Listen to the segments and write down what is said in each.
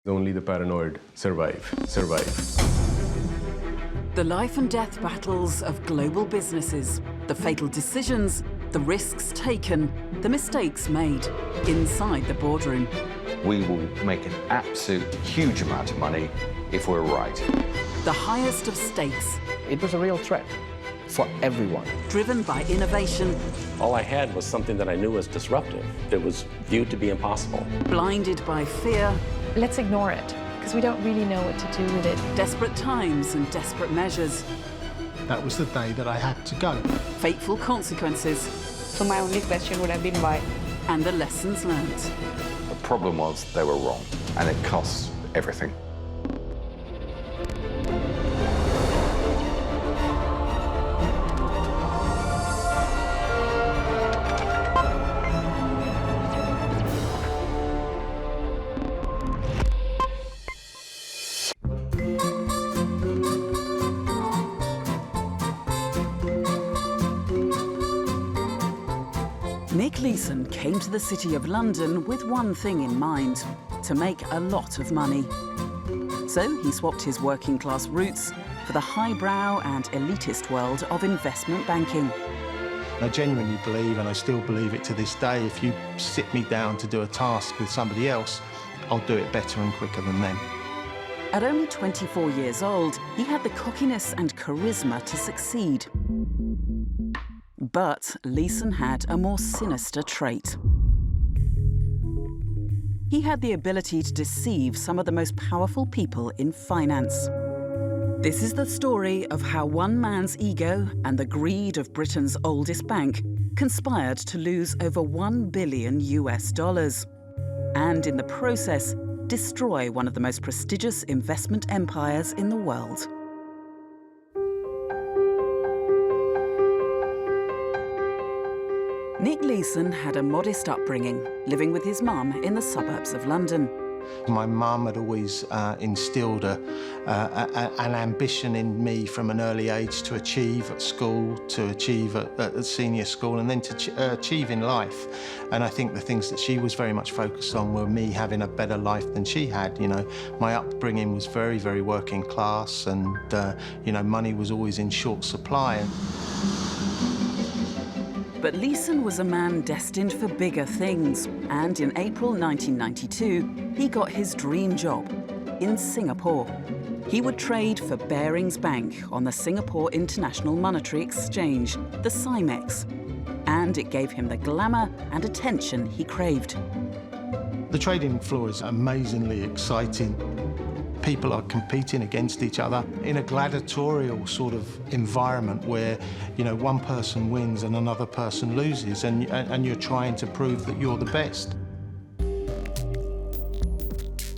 Only the paranoid survive. The life and death battles of global businesses, the fatal decisions, the risks taken, the mistakes made inside the boardroom. We will make an absolute huge amount of money if we're right. The highest of stakes. It was a real threat for everyone. Driven by innovation. All I had was something that I knew was disruptive. It was viewed to be impossible. Blinded by fear. Let's ignore it, because we don't really know what to do with it. Desperate times and desperate measures. That was the day that I had to go. Fateful consequences. So my only question would have been why. And the lessons learned. The problem was they were wrong, and it costs everything. Nick Leeson came to the City of London with one thing in mind: to make a lot of money. So he swapped his working-class roots for the highbrow and elitist world of investment banking. I genuinely believe, and I still believe it to this day, if you sit me down to do a task with somebody else, I'll do it better and quicker than them. At only 24 years old, he had the cockiness and charisma to succeed. But Leeson had a more sinister trait. He had the ability to deceive some of the most powerful people in finance. This is the story of how one man's ego and the greed of Britain's oldest bank conspired to lose over $1 billion US, and in the process, destroy one of the most prestigious investment empires in the world. Nick Leeson had a modest upbringing, living with his mum in the suburbs of London. My mum had always instilled an ambition in me from an early age to achieve at school, to achieve at senior school, and then to achieve in life. And I think the things that she was very much focused on were me having a better life than she had. You know, my upbringing was very, very working class, and you know, money was always in short supply. But Leeson was a man destined for bigger things, and in April 1992, he got his dream job in Singapore. He would trade for Barings Bank on the Singapore International Monetary Exchange, the SIMEX, and it gave him the glamour and attention he craved. The trading floor is amazingly exciting. People are competing against each other in a gladiatorial sort of environment where, you know, one person wins and another person loses, and you're trying to prove that you're the best.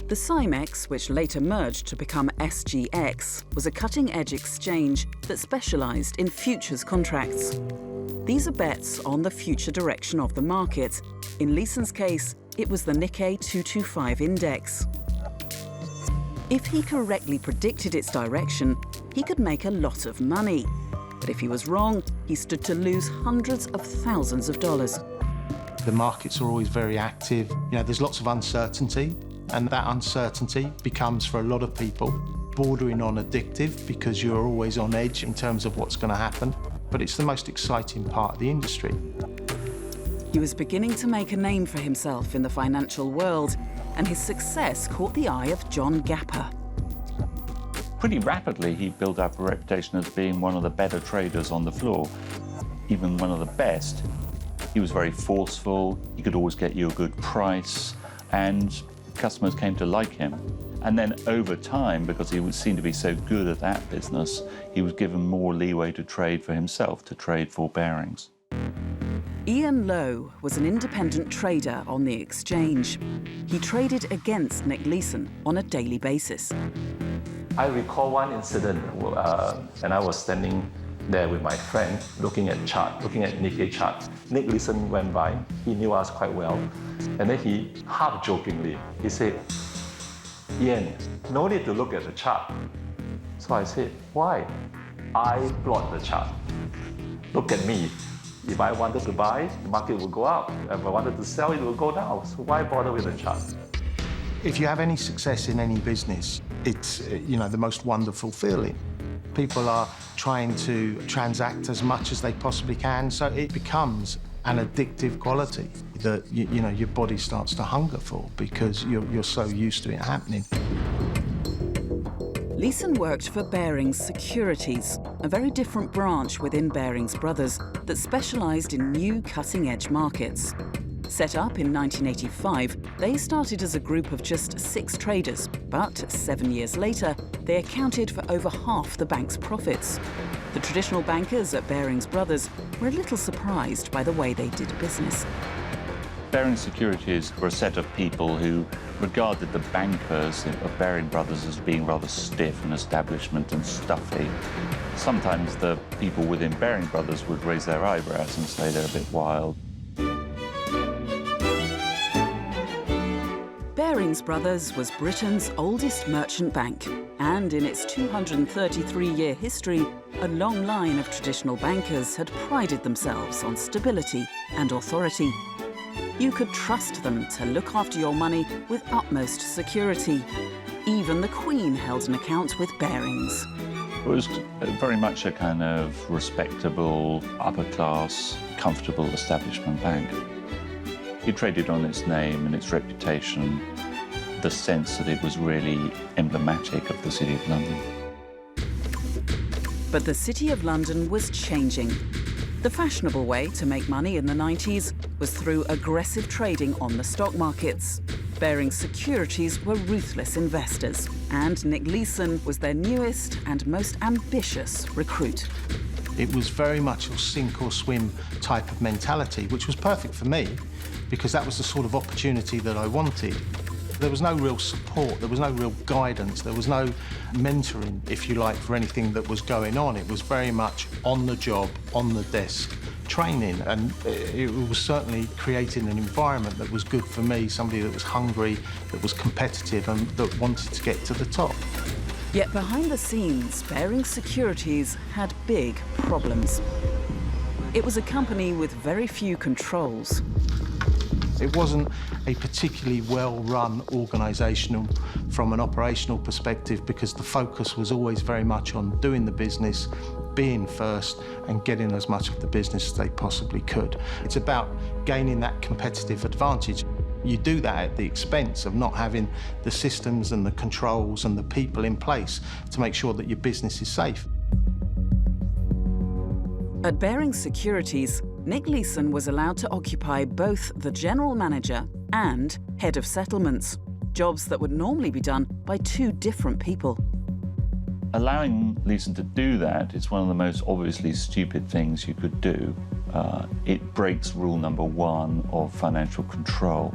The SIMEX, which later merged to become SGX, was a cutting-edge exchange that specialised in futures contracts. These are bets on the future direction of the market. In Leeson's case, it was the Nikkei 225 index. If he correctly predicted its direction, he could make a lot of money. But if he was wrong, he stood to lose hundreds of thousands of dollars. The markets are always very active. You know, there's lots of uncertainty, and that uncertainty becomes, for a lot of people, bordering on addictive, because you're always on edge in terms of what's going to happen. But it's the most exciting part of the industry. He was beginning to make a name for himself in the financial world, and his success caught the eye of John Gapper. Pretty rapidly, he built up a reputation as being one of the better traders on the floor, even one of the best. He was very forceful, he could always get you a good price, and customers came to like him. And then over time, because he seemed to be so good at that business, he was given more leeway to trade for himself, to trade for Barings. Ian Lowe was an independent trader on the exchange. He traded against Nick Leeson on a daily basis. I recall one incident and I was standing there with my friend looking at Nikkei chart. Nick Leeson went by, he knew us quite well, and then he half jokingly, he said, "Ian, no need to look at the chart." So I said, "Why?" "I plot the chart. Look at me. If I wanted to buy, the market would go up. If I wanted to sell, it would go down. So why bother with the chart?" If you have any success in any business, it's, you know, the most wonderful feeling. People are trying to transact as much as they possibly can, so it becomes an addictive quality that, you know, your body starts to hunger for because you're so used to it happening. Leeson worked for Barings Securities, a very different branch within Barings Brothers that specialised in new cutting-edge markets. Set up in 1985, they started as a group of just 6 traders, but 7 years later, they accounted for over half the bank's profits. The traditional bankers at Barings Brothers were a little surprised by the way they did business. Barings Securities were a set of people who regarded the bankers of Barings Brothers as being rather stiff and establishment and stuffy. Sometimes the people within Barings Brothers would raise their eyebrows and say they're a bit wild. Barings Brothers was Britain's oldest merchant bank, and in its 233-year history, a long line of traditional bankers had prided themselves on stability and authority. You could trust them to look after your money with utmost security. Even the Queen held an account with Barings. It was very much a kind of respectable, upper-class, comfortable establishment bank. It traded on its name and its reputation, the sense that it was really emblematic of the City of London. But the City of London was changing. The fashionable way to make money in the 90s was through aggressive trading on the stock markets. Barings Securities were ruthless investors, and Nick Leeson was their newest and most ambitious recruit. It was very much a sink or swim type of mentality, which was perfect for me because that was the sort of opportunity that I wanted. There was no real support, there was no real guidance, there was no mentoring, if you like, for anything that was going on. It was very much on the job, on the desk training, and it was certainly creating an environment that was good for me, somebody that was hungry, that was competitive and that wanted to get to the top. Yet behind the scenes, Barings Securities had big problems. It was a company with very few controls. It wasn't a particularly well-run organisation from an operational perspective because the focus was always very much on doing the business, being first and getting as much of the business as they possibly could. It's about gaining that competitive advantage. You do that at the expense of not having the systems and the controls and the people in place to make sure that your business is safe. At Barings Securities, Nick Leeson was allowed to occupy both the general manager and head of settlements, jobs that would normally be done by 2 different people. Allowing Leeson to do that is one of the most obviously stupid things you could do. It breaks rule number 1 of financial control.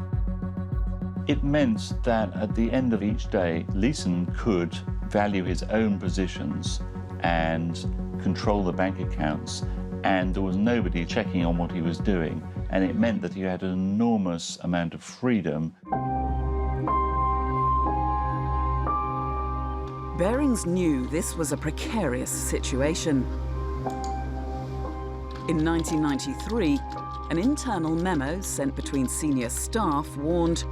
It meant that at the end of each day, Leeson could value his own positions and control the bank accounts, and there was nobody checking on what he was doing, and it meant that he had an enormous amount of freedom. Barings knew this was a precarious situation. In 1993, an internal memo sent between senior staff warned,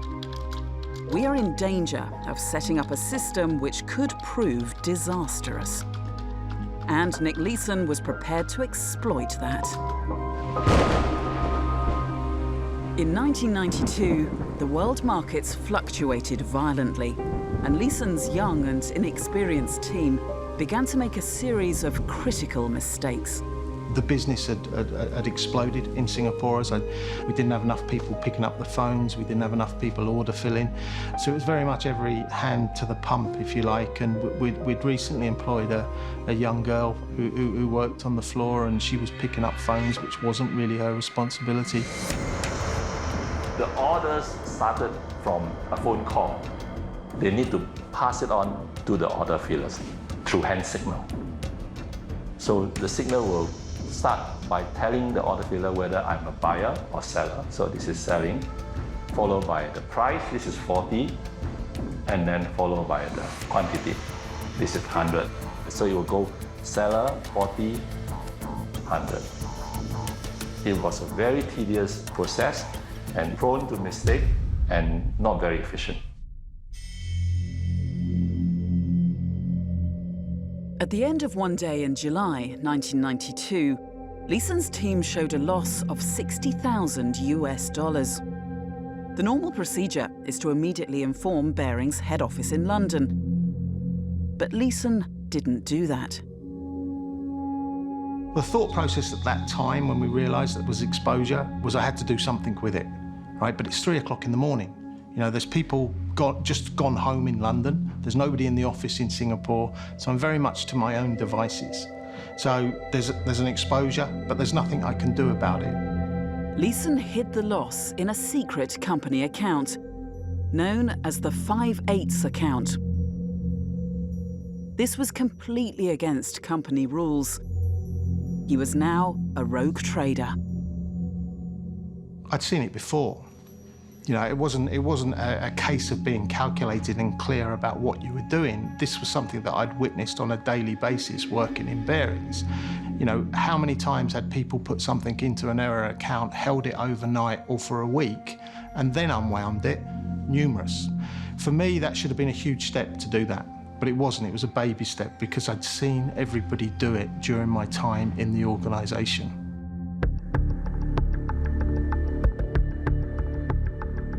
"We are in danger of setting up a system which could prove disastrous." And Nick Leeson was prepared to exploit that. In 1992, the world markets fluctuated violently, and Leeson's young and inexperienced team began to make a series of critical mistakes. The business had exploded in Singapore. We didn't have enough people picking up the phones, we didn't have enough people order filling. So it was very much every hand to the pump, if you like, and we'd recently employed a young girl who worked on the floor, and she was picking up phones, which wasn't really her responsibility. The orders started from a phone call. They need to pass it on to the order fillers through hand signal. So the signal will start by telling the order filler whether I'm a buyer or seller. So this is selling, followed by the price, this is 40, and then followed by the quantity, this is 100. So it will go seller, 40, 100. It was a very tedious process and prone to mistake and not very efficient. At the end of one day in July 1992, Leeson's team showed a loss of $60,000 US. The normal procedure is to immediately inform Barings' head office in London. But Leeson didn't do that. The thought process at that time, when we realised that was exposure, was I had to do something with it, right? But it's 3 o'clock in the morning. You know, there's people just gone home in London. There's nobody in the office in Singapore. So I'm very much to my own devices. So there's an exposure, but there's nothing I can do about it. Leeson hid the loss in a secret company account, known as the 5/8 account. This was completely against company rules. He was now a rogue trader. I'd seen it before. You know, it wasn't a case of being calculated and clear about what you were doing. This was something that I'd witnessed on a daily basis working in Barings. You know, how many times had people put something into an error account, held it overnight or for a week, and then unwound it? Numerous. For me, that should have been a huge step to do that. But it wasn't. It was a baby step because I'd seen everybody do it during my time in the organisation.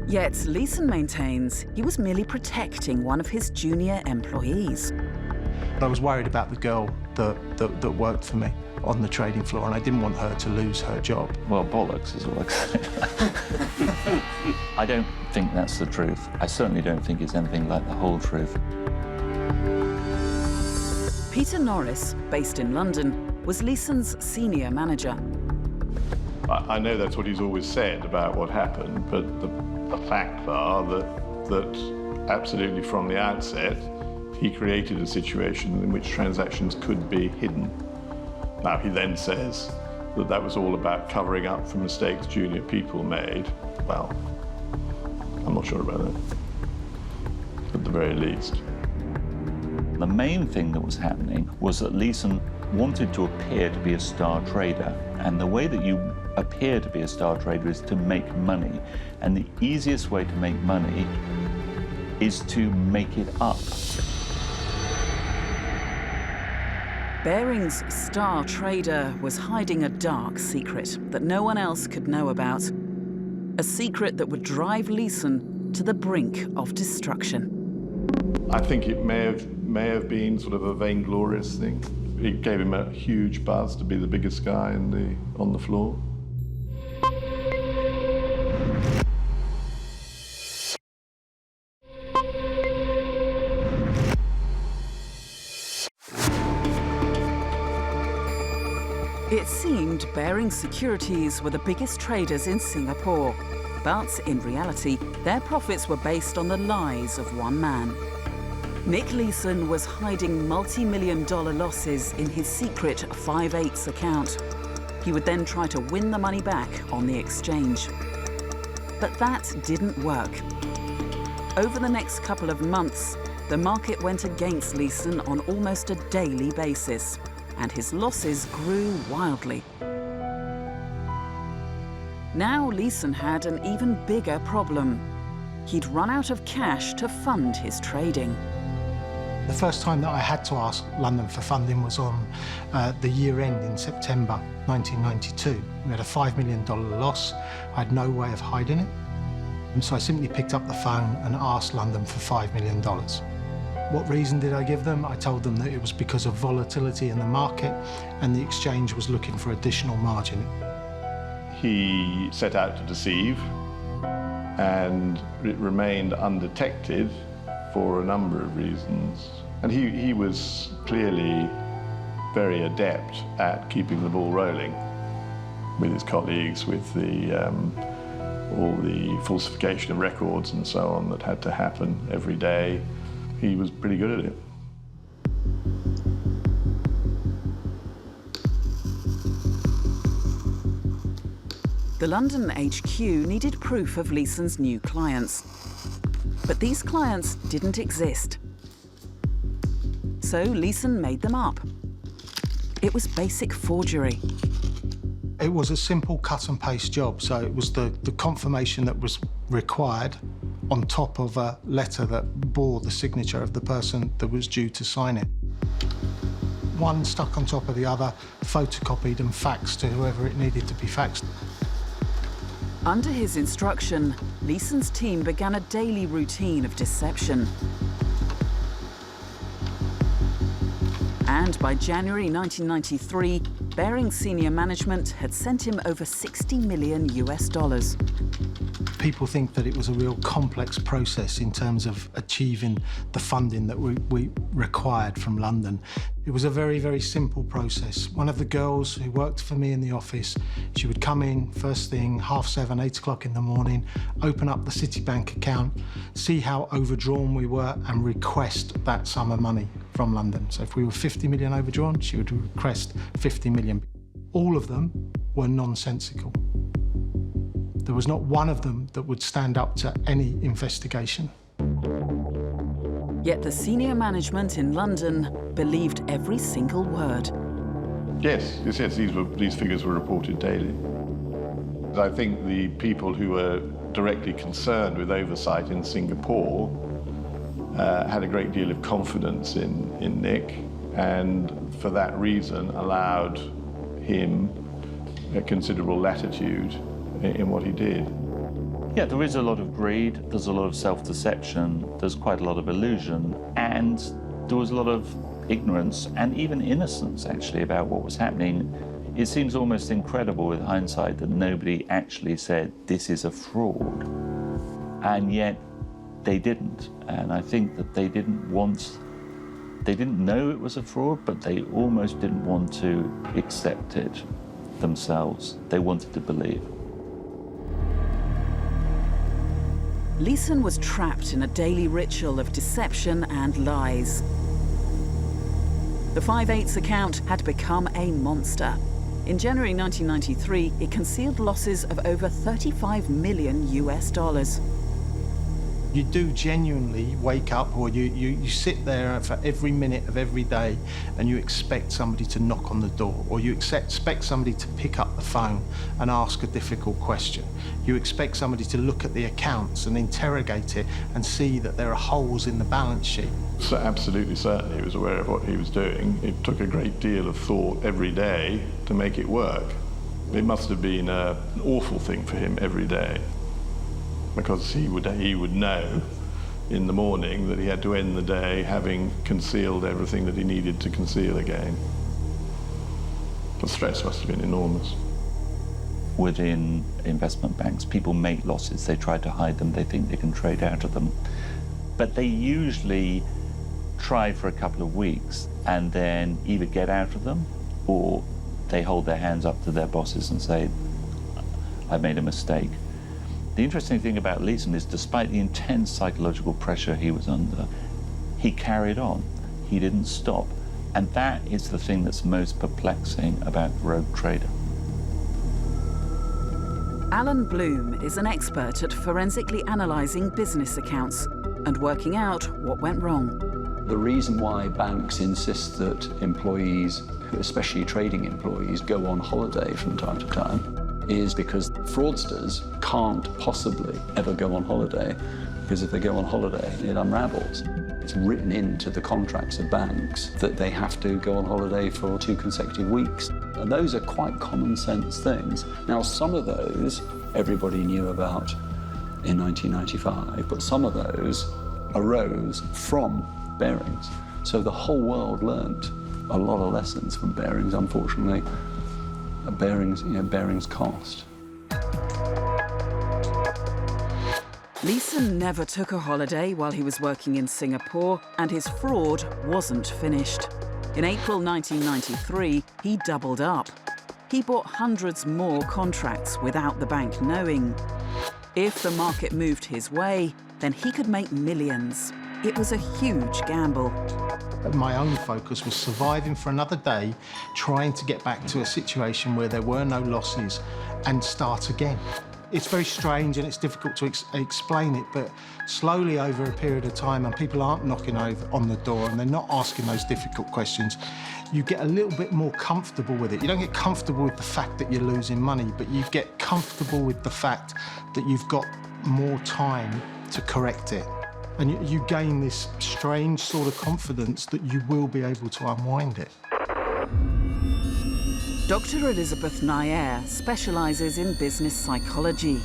Yet Leeson maintains he was merely protecting one of his junior employees. I was worried about the girl that worked for me on the trading floor, and I didn't want her to lose her job. Well, bollocks is all I can say. I don't think that's the truth. I certainly don't think it's anything like the whole truth. Peter Norris, based in London, was Leeson's senior manager. I know that's what he's always said about what happened, but the facts are that absolutely from the outset, he created a situation in which transactions could be hidden. Now, he then says that that was all about covering up for mistakes junior people made. Well, I'm not sure about that, at the very least. The main thing that was happening was that Leeson wanted to appear to be a star trader. And the way that you appear to be a star trader is to make money. And the easiest way to make money is to make it up. Barings' star trader was hiding a dark secret that no one else could know about. A secret that would drive Leeson to the brink of destruction. I think it may have been sort of a vainglorious thing. It gave him a huge buzz to be the biggest guy on the floor. It seemed Barings Securities were the biggest traders in Singapore. But in reality, their profits were based on the lies of one man. Nick Leeson was hiding multi-million-dollar losses in his secret 5/8 account. He would then try to win the money back on the exchange. But that didn't work. Over the next couple of months, the market went against Leeson on almost a daily basis, and his losses grew wildly. Now Leeson had an even bigger problem. He'd run out of cash to fund his trading. The first time that I had to ask London for funding was on the year end in September 1992. We had a $5 million loss. I had no way of hiding it. And so I simply picked up the phone and asked London for $5 million. What reason did I give them? I told them that it was because of volatility in the market and the exchange was looking for additional margin. He set out to deceive, and it remained undetected for a number of reasons. And he was clearly very adept at keeping the ball rolling with his colleagues, with all the falsification of records and so on that had to happen every day. He was pretty good at it. The London HQ needed proof of Leeson's new clients. But these clients didn't exist. So Leeson made them up. It was basic forgery. It was a simple cut and paste job, so it was the confirmation that was required on top of a letter that bore the signature of the person that was due to sign it. one stuck on top of the other, photocopied and faxed to whoever it needed to be faxed. Under his instruction, Leeson's team began a daily routine of deception. And by January 1993, Barings senior management had sent him over $60 million. People think that it was a real complex process in terms of achieving the funding that we required from London. It was a very, very simple process. One of the girls who worked for me in the office, she would come in first thing, 7:30, 8 o'clock in the morning, open up the Citibank account, see how overdrawn we were and request that sum of money from London. So if we were 50 million overdrawn, she would request 50 million. All of them were nonsensical. There was not one of them that would stand up to any investigation. Yet the senior management in London believed every single word. Yes, these figures were reported daily. I think the people who were directly concerned with oversight in Singapore had a great deal of confidence in Nick, and for that reason allowed him a considerable latitude in what he did. Yeah, there is a lot of greed, there's a lot of self-deception, there's quite a lot of illusion, and there was a lot of ignorance and even innocence, actually, about what was happening. It seems almost incredible with hindsight that nobody actually said, this is a fraud. And yet, they didn't. And I think that they didn't know it was a fraud, but they almost didn't want to accept it themselves. They wanted to believe. Leeson was trapped in a daily ritual of deception and lies. The 5/8 account had become a monster. In January 1993, it concealed losses of over $35 million. You do genuinely wake up, or you sit there for every minute of every day and you expect somebody to knock on the door, or you expect somebody to pick up the phone and ask a difficult question. You expect somebody to look at the accounts and interrogate it and see that there are holes in the balance sheet. So absolutely certain he was aware of what he was doing. It took a great deal of thought every day to make it work. It must have been an awful thing for him every day, because he would know in the morning that he had to end the day having concealed everything that he needed to conceal again. The stress must have been enormous. Within investment banks, people make losses, they try to hide them, they think they can trade out of them. But they usually try for a couple of weeks and then either get out of them or they hold their hands up to their bosses and say, I made a mistake. The interesting thing about Leeson is, despite the intense psychological pressure he was under, he carried on. He didn't stop. And that is the thing that's most perplexing about rogue trader. Alan Bloom is an expert at forensically analysing business accounts and working out what went wrong. The reason why banks insist that employees, especially trading employees, go on holiday from time to time is because fraudsters can't possibly ever go on holiday, because if they go on holiday, it unravels. It's written into the contracts of banks that they have to go on holiday for 2 consecutive weeks. And those are quite common sense things. Now, some of those everybody knew about in 1995, but some of those arose from Barings. So the whole world learnt a lot of lessons from Barings, unfortunately. Barings cost. Leeson never took a holiday while he was working in Singapore, and his fraud wasn't finished. In April 1993, he doubled up. He bought hundreds more contracts without the bank knowing. If the market moved his way, then he could make millions. It was a huge gamble. My own focus was surviving for another day, trying to get back to a situation where there were no losses and start again. It's very strange and it's difficult to explain it, but slowly over a period of time, and people aren't knocking on the door and they're not asking those difficult questions, you get a little bit more comfortable with it. You don't get comfortable with the fact that you're losing money, but you get comfortable with the fact that you've got more time to correct it. And you gain this strange sort of confidence that you will be able to unwind it. Dr. Elizabeth Nair specialises in business psychology.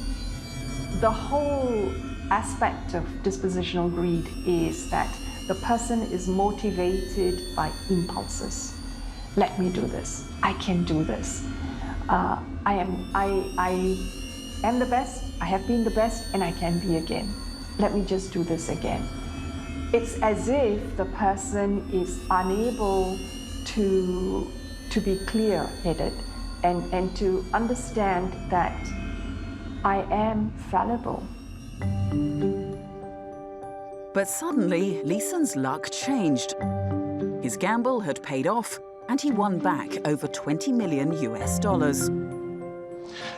The whole aspect of dispositional greed is that the person is motivated by impulses. Let me do this. I can do this. I am the best. I have been the best, and I can be again. Let me just do this again. It's as if the person is unable to be clear-headed and to understand that I am fallible. But suddenly, Leeson's luck changed. His gamble had paid off, and he won back over $20 million.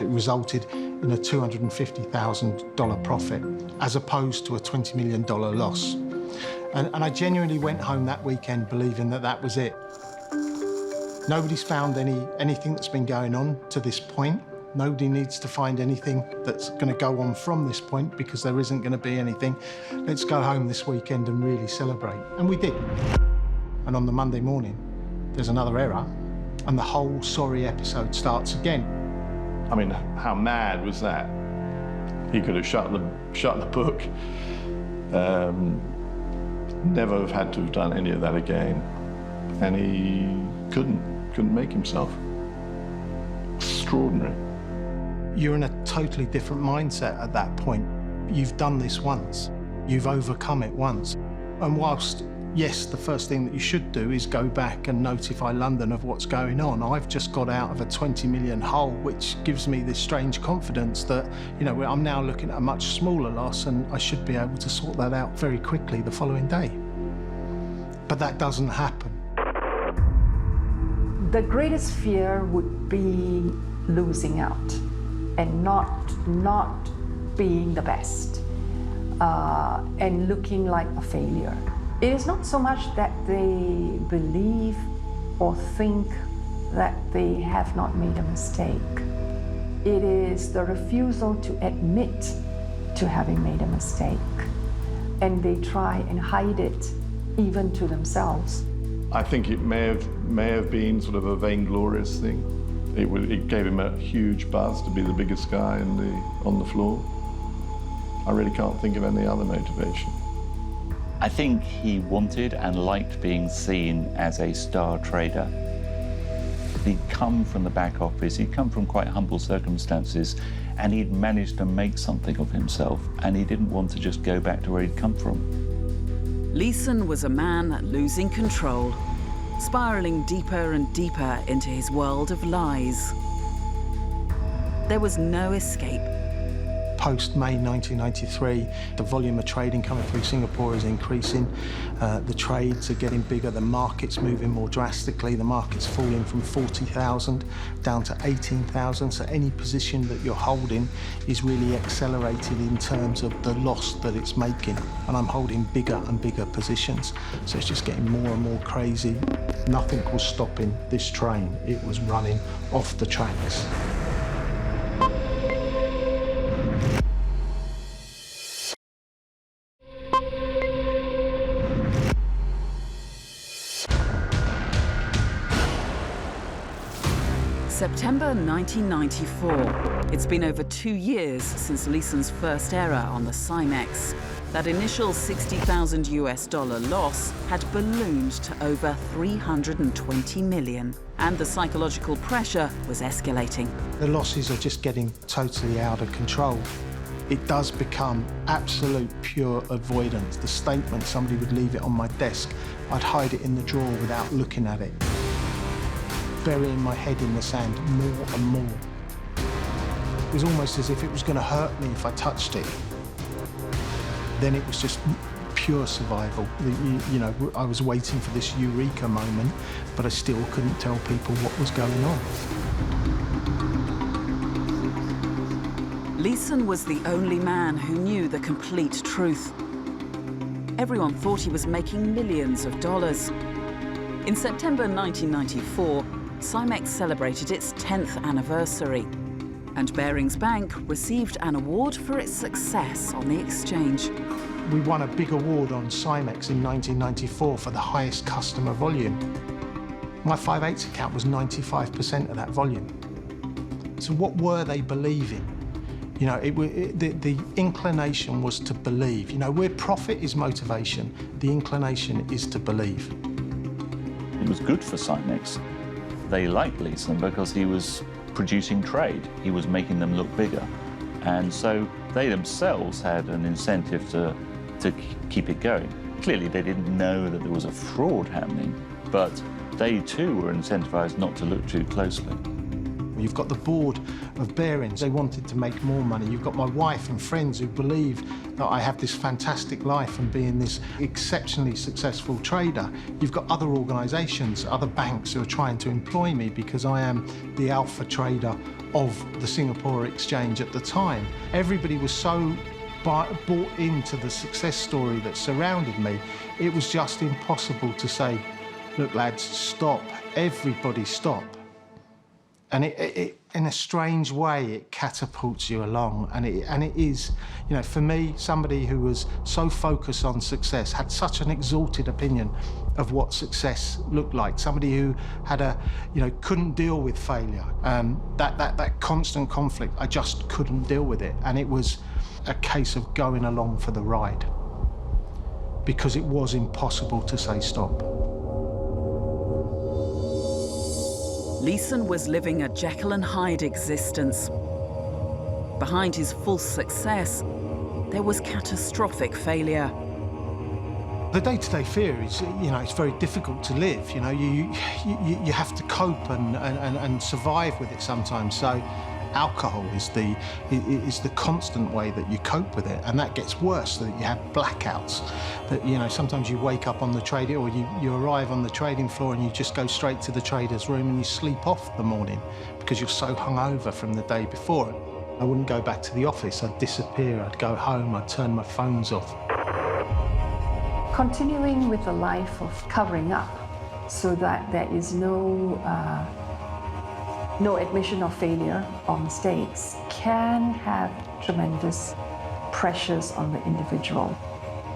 It resulted in a $250,000 profit, as opposed to a $20 million loss. And I genuinely went home that weekend believing that that was it. Nobody's found anything that's been going on to this point. Nobody needs to find anything that's going to go on from this point, because there isn't going to be anything. Let's go home this weekend and really celebrate. And we did. And on the Monday morning, there's another error, and the whole sorry episode starts again. I mean, how mad was that? He could have shut the book. Never have had to have done any of that again. And he couldn't make himself. Extraordinary. You're in a totally different mindset at that point. You've done this once. You've overcome it once. And whilst, yes, the first thing that you should do is go back and notify London of what's going on, I've just got out of a 20 million hole, which gives me this strange confidence that, you know, I'm now looking at a much smaller loss, and I should be able to sort that out very quickly the following day. But that doesn't happen. The greatest fear would be losing out and not being the best and looking like a failure. It is not so much that they believe or think that they have not made a mistake. It is the refusal to admit to having made a mistake. And they try and hide it, even to themselves. I think it may have been sort of a vainglorious thing. It gave him a huge buzz to be the biggest guy on the floor. I really can't think of any other motivation. I think he wanted and liked being seen as a star trader. He'd come from the back office, he'd come from quite humble circumstances, and he'd managed to make something of himself, and he didn't want to just go back to where he'd come from. Leeson was a man losing control, spiralling deeper and deeper into his world of lies. There was no escape. Post-May 1993, the volume of trading coming through Singapore is increasing. The trades are getting bigger, the market's moving more drastically. The market's falling from 40,000 down to 18,000, so any position that you're holding is really accelerated in terms of the loss that it's making. And I'm holding bigger and bigger positions, so it's just getting more and more crazy. Nothing was stopping this train. It was running off the tracks. September 1994. It's been over 2 years since Leeson's first error on the Cymex. That initial $60,000 loss had ballooned to over 320 million, and the psychological pressure was escalating. The losses are just getting totally out of control. It does become absolute pure avoidance. The statement, somebody would leave it on my desk, I'd hide it in the drawer without looking at it. Burying my head in the sand more and more. It was almost as if it was going to hurt me if I touched it. Then it was just pure survival. You know, I was waiting for this eureka moment, but I still couldn't tell people what was going on. Leeson was the only man who knew the complete truth. Everyone thought he was making millions of dollars. In September 1994, Cymex celebrated its 10th anniversary, and Barings Bank received an award for its success on the exchange. We won a big award on Cymex in 1994 for the highest customer volume. My 5/8 account was 95% of that volume. So what were they believing? You know, the inclination was to believe. You know, where profit is motivation, the inclination is to believe. It was good for Simex. They liked Leeson because he was producing trade. He was making them look bigger. And so they themselves had an incentive to keep it going. Clearly, they didn't know that there was a fraud happening, but they too were incentivized not to look too closely. You've got the board of Barings. They wanted to make more money. You've got my wife and friends who believe that I have this fantastic life and being this exceptionally successful trader. You've got other organisations, other banks who are trying to employ me because I am the alpha trader of the Singapore exchange at the time. Everybody was so bought into the success story that surrounded me, it was just impossible to say, look lads, stop, everybody stop. And it in a strange way, it catapults you along. And it is, you know, for me, somebody who was so focused on success, had such an exalted opinion of what success looked like. Somebody who had couldn't deal with failure. That constant conflict, I just couldn't deal with it. And it was a case of going along for the ride because it was impossible to say stop. Leeson was living a Jekyll and Hyde existence. Behind his false success, there was catastrophic failure. The day-to-day fear is, you know, it's very difficult to live. You know, you have to cope and survive with it sometimes. So alcohol is the constant way that you cope with it, and that gets worse so that you have blackouts. That, you know, sometimes you wake up on the trading, or you arrive on the trading floor and you just go straight to the trader's room and you sleep off the morning because you're so hungover from the day before. I wouldn't go back to the office. I'd disappear. I'd go home. I'd turn my phones off. Continuing with a life of covering up so that there is no admission of failure or mistakes can have tremendous pressures on the individual.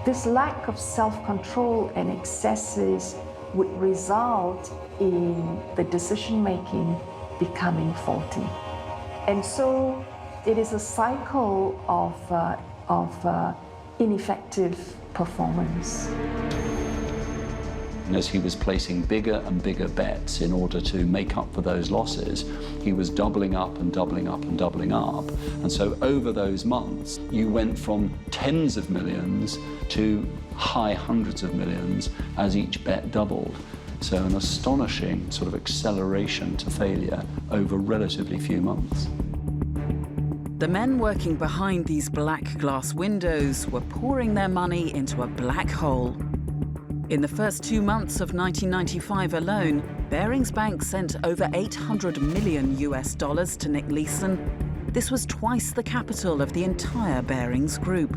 This lack of self-control and excesses would result in the decision-making becoming faulty. And so it is a cycle of ineffective performance. And as he was placing bigger and bigger bets in order to make up for those losses, he was doubling up and doubling up and doubling up. And so over those months, you went from tens of millions to high hundreds of millions as each bet doubled. So an astonishing sort of acceleration to failure over relatively few months. The men working behind these black glass windows were pouring their money into a black hole. In the first 2 months of 1995 alone, Barings Bank sent over $800 million to Nick Leeson. This was twice the capital of the entire Barings Group.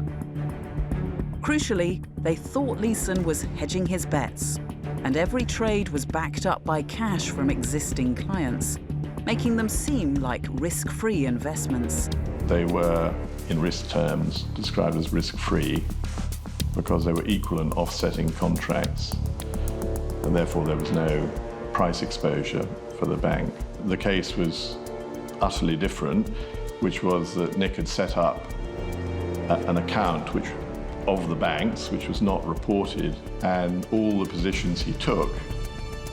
Crucially, they thought Leeson was hedging his bets, and every trade was backed up by cash from existing clients, making them seem like risk-free investments. They were, in risk terms, described as risk-free because they were equal and offsetting contracts, and therefore there was no price exposure for the bank. The case was utterly different, which was that Nick had set up an account of the banks, which was not reported, and all the positions he took,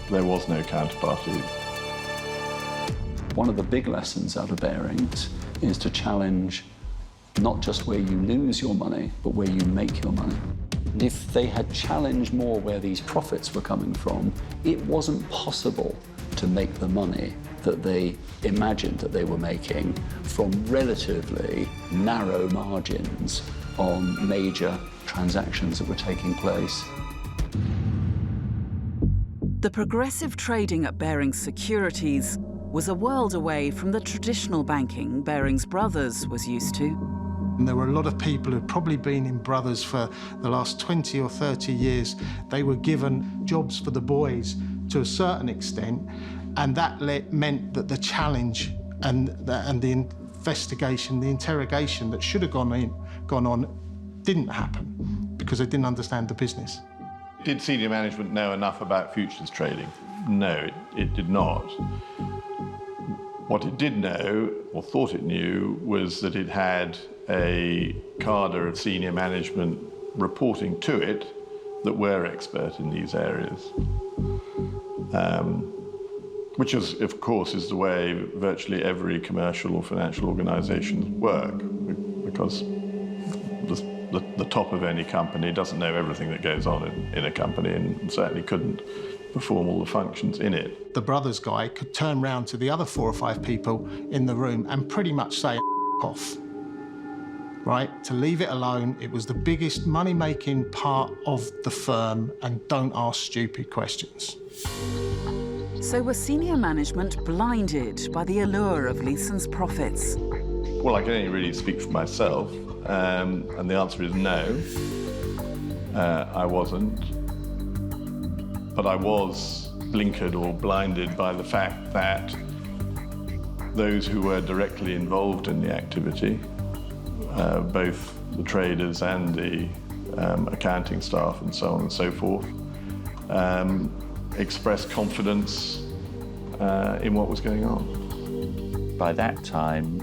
there was no counterparty. One of the big lessons out of Barings is to challenge not just where you lose your money, but where you make your money. And if they had challenged more where these profits were coming from, it wasn't possible to make the money that they imagined that they were making from relatively narrow margins on major transactions that were taking place. The progressive trading at Barings Securities was a world away from the traditional banking Barings Brothers was used to. And there were a lot of people who'd probably been in Brothers for the last 20 or 30 years. They were given jobs for the boys to a certain extent, and that meant that the challenge and the investigation, the interrogation that should have gone on didn't happen because they didn't understand the business. Did senior management know enough about futures trading? No, it did not. What it did know, or thought it knew, was that it had a cadre of senior management reporting to it that were expert in these areas. Which is, of course, is the way virtually every commercial or financial organisation work, because the top of any company doesn't know everything that goes on in a company, and certainly couldn't perform all the functions in it. The brothers guy could turn round to the other 4 or 5 people in the room and pretty much say, off. Right? To leave it alone. It was the biggest money-making part of the firm, and don't ask stupid questions. So were senior management blinded by the allure of Leeson's profits? Well, I can only really speak for myself, and the answer is no. I wasn't. But I was blinkered or blinded by the fact that those who were directly involved in the activity, both the traders and the accounting staff and so on and so forth, expressed confidence in what was going on. By that time,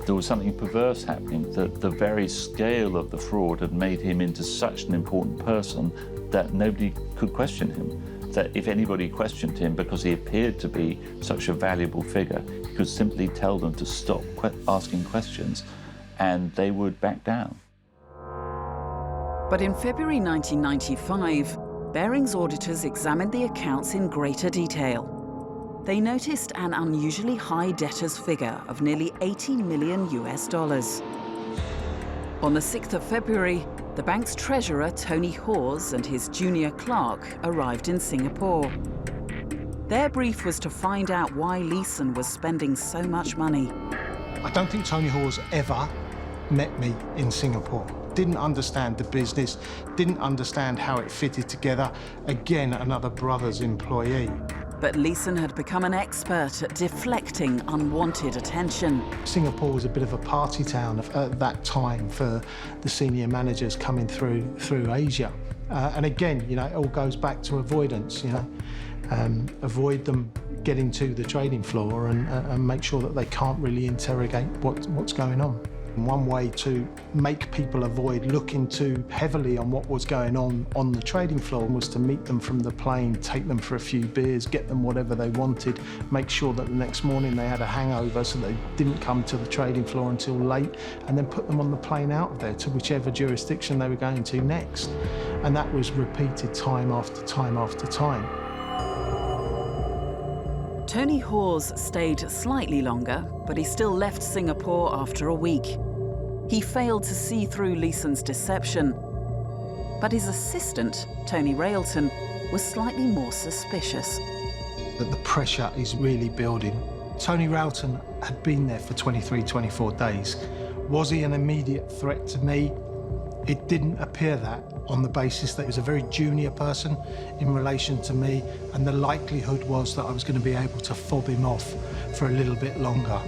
there was something perverse happening, that the very scale of the fraud had made him into such an important person that nobody could question him. That if anybody questioned him because he appeared to be such a valuable figure, he could simply tell them to stop asking questions and they would back down. But in February 1995, Barings auditors examined the accounts in greater detail. They noticed an unusually high debtors figure of nearly $80 million. On the 6th of February, the bank's treasurer, Tony Hawes, and his junior clerk arrived in Singapore. Their brief was to find out why Leeson was spending so much money. I don't think Tony Hawes ever met me in Singapore. Didn't understand the business, didn't understand how it fitted together. Again, another brothers employee. But Leeson had become an expert at deflecting unwanted attention. Singapore was a bit of a party town at that time for the senior managers coming through Asia. And again, you know, it all goes back to avoidance, you know. Avoid them getting to the trading floor and make sure that they can't really interrogate what's going on. One way to make people avoid looking too heavily on what was going on the trading floor was to meet them from the plane, take them for a few beers, get them whatever they wanted, make sure that the next morning they had a hangover so they didn't come to the trading floor until late, and then put them on the plane out of there to whichever jurisdiction they were going to next. And that was repeated time after time after time. Tony Hawes stayed slightly longer, but he still left Singapore after a week. He failed to see through Leeson's deception. But his assistant, Tony Railton, was slightly more suspicious. That the pressure is really building. Tony Railton had been there for 23, 24 days. Was he an immediate threat to me? It didn't appear that, on the basis that he was a very junior person in relation to me, and the likelihood was that I was going to be able to fob him off for a little bit longer.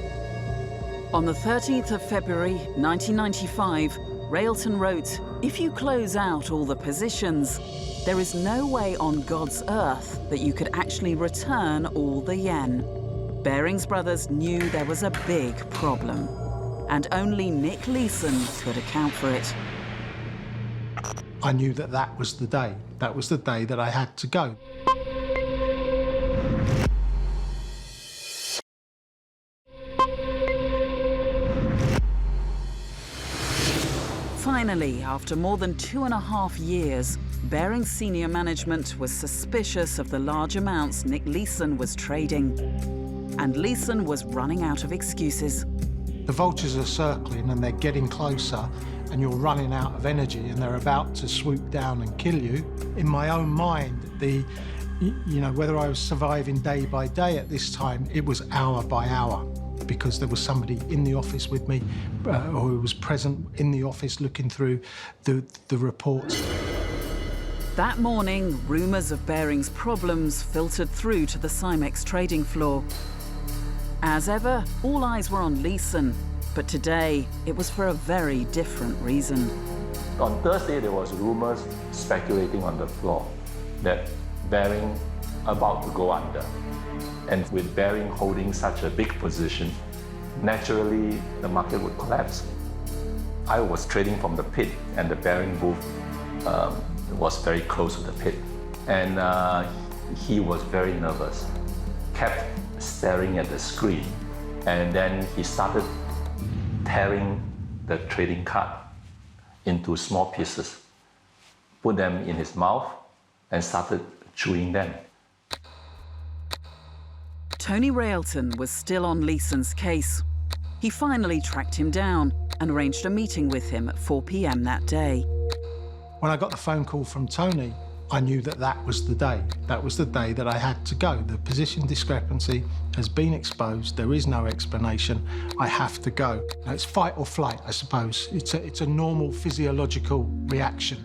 On the 13th of February 1995, Railton wrote, "If you close out all the positions, there is no way on God's earth that you could actually return all the yen." Barings Brothers knew there was a big problem, and only Nick Leeson could account for it. I knew that that was the day. That was the day that I had to go. Finally, after more than 2.5 years, Barings senior management was suspicious of the large amounts Nick Leeson was trading. And Leeson was running out of excuses. The vultures are circling and they're getting closer, and you're running out of energy and they're about to swoop down and kill you. In my own mind, whether I was surviving day by day at this time, it was hour by hour, because there was somebody in the office with me or who was present in the office looking through the reports. That morning, rumours of Barings' problems filtered through to the Cymex trading floor. As ever, all eyes were on Leeson, but today it was for a very different reason. On Thursday, there was rumours speculating on the floor that Barings about to go under. And with Barings holding such a big position, naturally the market would collapse. I was trading from the pit, and the Barings booth was very close to the pit. And he was very nervous, kept staring at the screen. And then he started tearing the trading card into small pieces, put them in his mouth, and started chewing them. Tony Railton was still on Leeson's case. He finally tracked him down and arranged a meeting with him at 4 p.m. that day. When I got the phone call from Tony, I knew that that was the day. That was the day that I had to go. The position discrepancy has been exposed. There is no explanation. I have to go. Now, it's fight or flight, I suppose. It's a normal physiological reaction.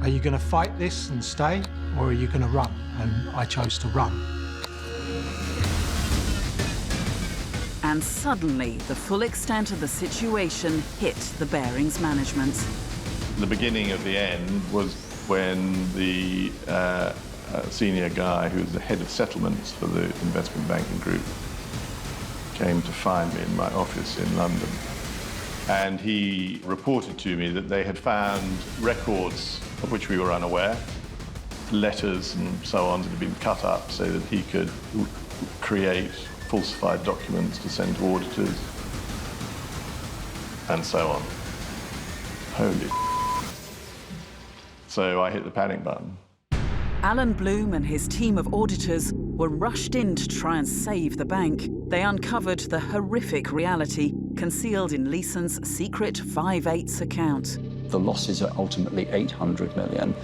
Are you going to fight this and stay, or are you going to run? And I chose to run. And suddenly, the full extent of the situation hit the Barings management. The beginning of the end was when the senior guy who was the head of settlements for the investment banking group came to find me in my office in London. And he reported to me that they had found records of which we were unaware, letters and so on that had been cut up so that he could create falsified documents to send to auditors, and so on. Holy. So I hit the panic button. Alan Bloom and his team of auditors were rushed in to try and save the bank. They uncovered the horrific reality concealed in Leeson's secret 5/8 account. The losses are ultimately 800 million.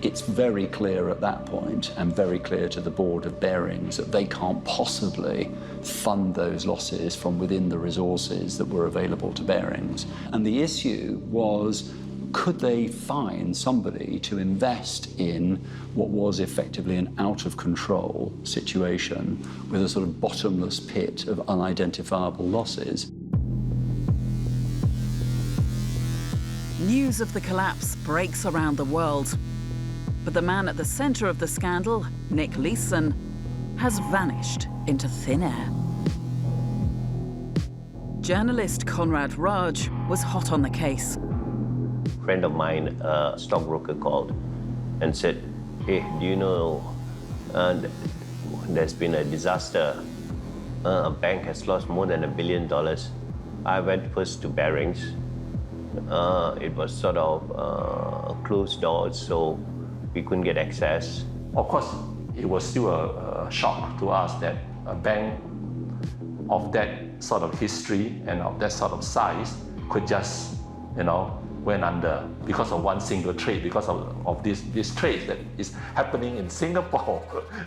It's very clear at that point, and very clear to the board of Barings, that they can't possibly fund those losses from within the resources that were available to Barings. And the issue was, could they find somebody to invest in what was effectively an out-of-control situation with a sort of bottomless pit of unidentifiable losses? News of the collapse breaks around the world. But the man at the centre of the scandal, Nick Leeson, has vanished into thin air. Journalist Conrad Raj was hot on the case. A friend of mine, a stockbroker, called and said, "Hey, do you know there's been a disaster? A bank has lost more than $1 billion." I went first to Barings. It was sort of closed doors, so we couldn't get access. Of course, it was still a shock to us that a bank of that sort of history and of that sort of size could just, went under because of one single trade, because of this trade that is happening in Singapore,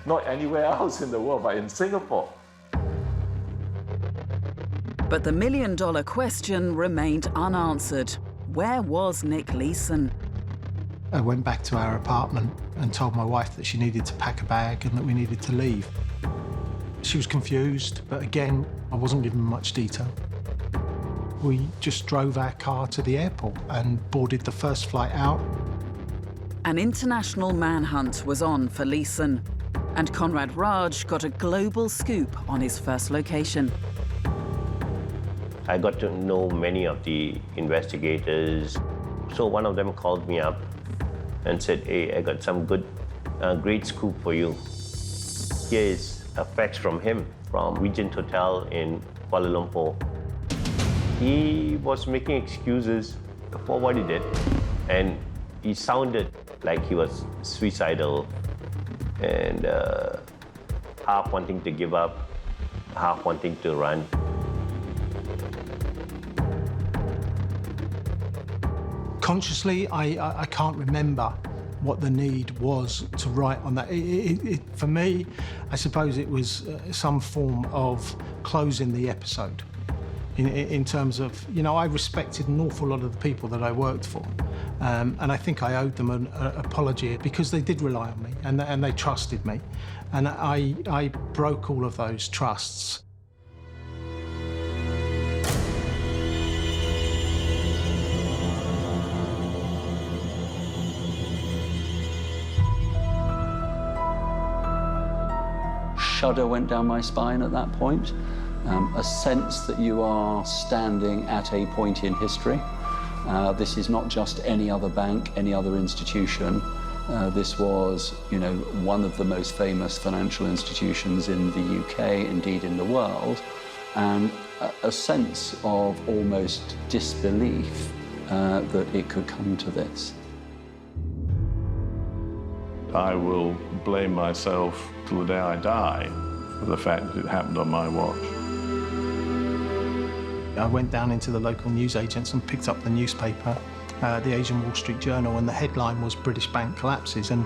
not anywhere else in the world, but in Singapore. But the million-dollar question remained unanswered. Where was Nick Leeson? I went back to our apartment and told my wife that she needed to pack a bag and that we needed to leave. She was confused, but again, I wasn't given much detail. We just drove our car to the airport and boarded the first flight out. An international manhunt was on for Leeson, and Conrad Raj got a global scoop on his first location. I got to know many of the investigators. So one of them called me up and said, "Hey, I got some great scoop for you. Here is a fax from him, from Regent Hotel in Kuala Lumpur." He was making excuses for what he did, and he sounded like he was suicidal and half wanting to give up, half wanting to run. Consciously, I can't remember what the need was to write on that. For me, I suppose it was some form of closing the episode. In terms of, I respected an awful lot of the people that I worked for. And I think I owed them an apology because they did rely on me and they trusted me. And I broke all of those trusts. shudder went down my spine at that point, a sense that you are standing at a point in history. This is not just any other bank, any other institution. This was, one of the most famous financial institutions in the UK, indeed in the world, and a sense of almost disbelief that it could come to this. I will blame myself till the day I die for the fact that it happened on my watch. I went down into the local newsagents and picked up the newspaper, the Asian Wall Street Journal, and the headline was "British Bank Collapses." And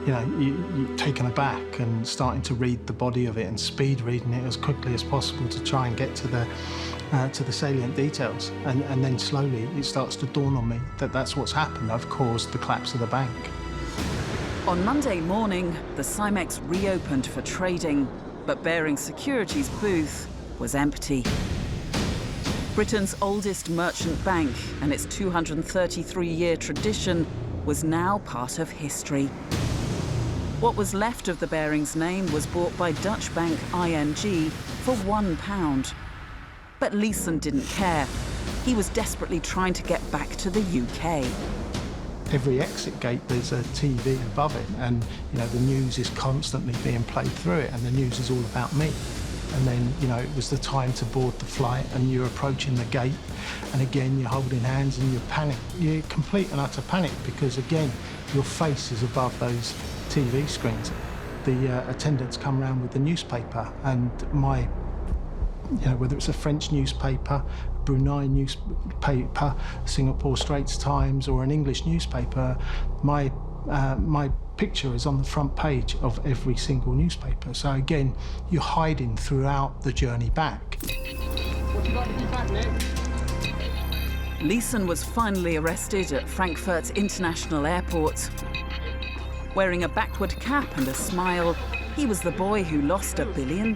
you're taken aback and starting to read the body of it and speed reading it as quickly as possible to try and get to the salient details. And then slowly it starts to dawn on me that that's what's happened. I've caused the collapse of the bank. On Monday morning, the Cymex reopened for trading, but Barings Securities' booth was empty. Britain's oldest merchant bank and its 233-year tradition was now part of history. What was left of the Barings name was bought by Dutch bank ING for £1. But Leeson didn't care. He was desperately trying to get back to the UK. Every exit gate, there's a TV above it, and the news is constantly being played through it, and the news is all about me. And then, it was the time to board the flight, and you're approaching the gate, and again, you're holding hands and you're panic. You're complete and utter panic because, again, your face is above those TV screens. The attendants come round with the newspaper, and my, whether it's a French newspaper, Brunei newspaper, Singapore Straits Times, or an English newspaper, my picture is on the front page of every single newspaper. So again, you're hiding throughout the journey back. What you got to do back, Nick? Leeson was finally arrested at Frankfurt International Airport. Wearing a backward cap and a smile, he was the boy who lost $1 billion.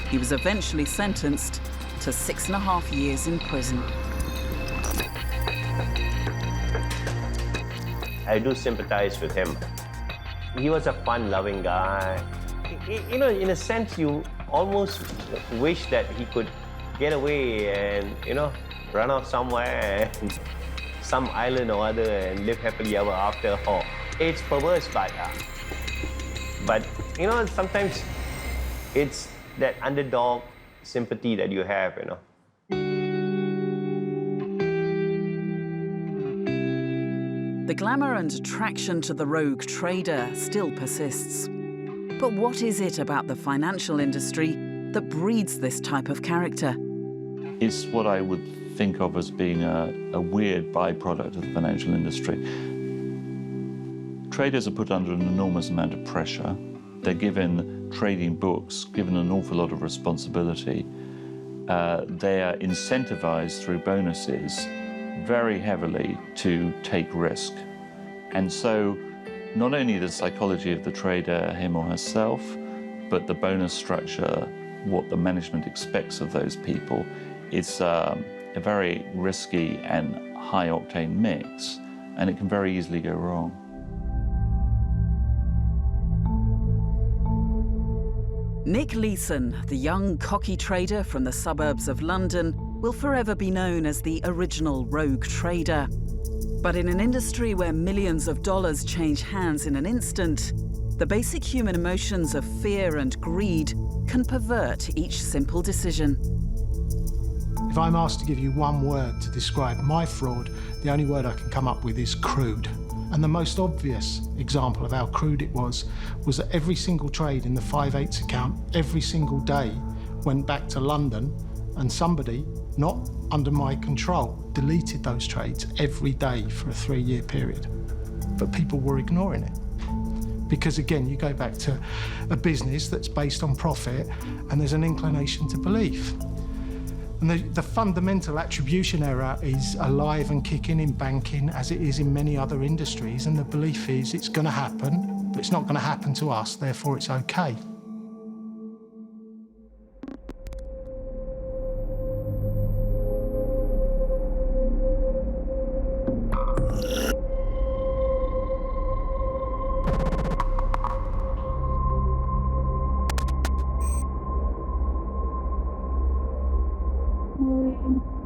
He was eventually sentenced to 6.5 years in prison. I do sympathize with him. He was a fun-loving guy. In a sense, you almost wish that he could get away and, run off somewhere, and some island or other, and live happily ever after. Oh, it's perverse, but sometimes it's that underdog sympathy that you have, The glamour and attraction to the rogue trader still persists. But what is it about the financial industry that breeds this type of character? It's what I would think of as being a weird byproduct of the financial industry. Traders are put under an enormous amount of pressure. They're given trading books, given an awful lot of responsibility. They are incentivized through bonuses very heavily to take risk. And so not only the psychology of the trader, him or herself, but the bonus structure, what the management expects of those people, it's a very risky and high-octane mix, and it can very easily go wrong. Nick Leeson, the young, cocky trader from the suburbs of London, will forever be known as the original rogue trader. But in an industry where millions of dollars change hands in an instant, the basic human emotions of fear and greed can pervert each simple decision. If I'm asked to give you one word to describe my fraud, the only word I can come up with is crude. And the most obvious example of how crude it was that every single trade in the 5/8 account, every single day, went back to London, and somebody, not under my control, deleted those trades every day for a 3-year period. But people were ignoring it. Because again, you go back to a business that's based on profit, and there's an inclination to belief. And the fundamental attribution error is alive and kicking in banking as it is in many other industries, and the belief is it's going to happen, but it's not going to happen to us, therefore it's okay. Thank you.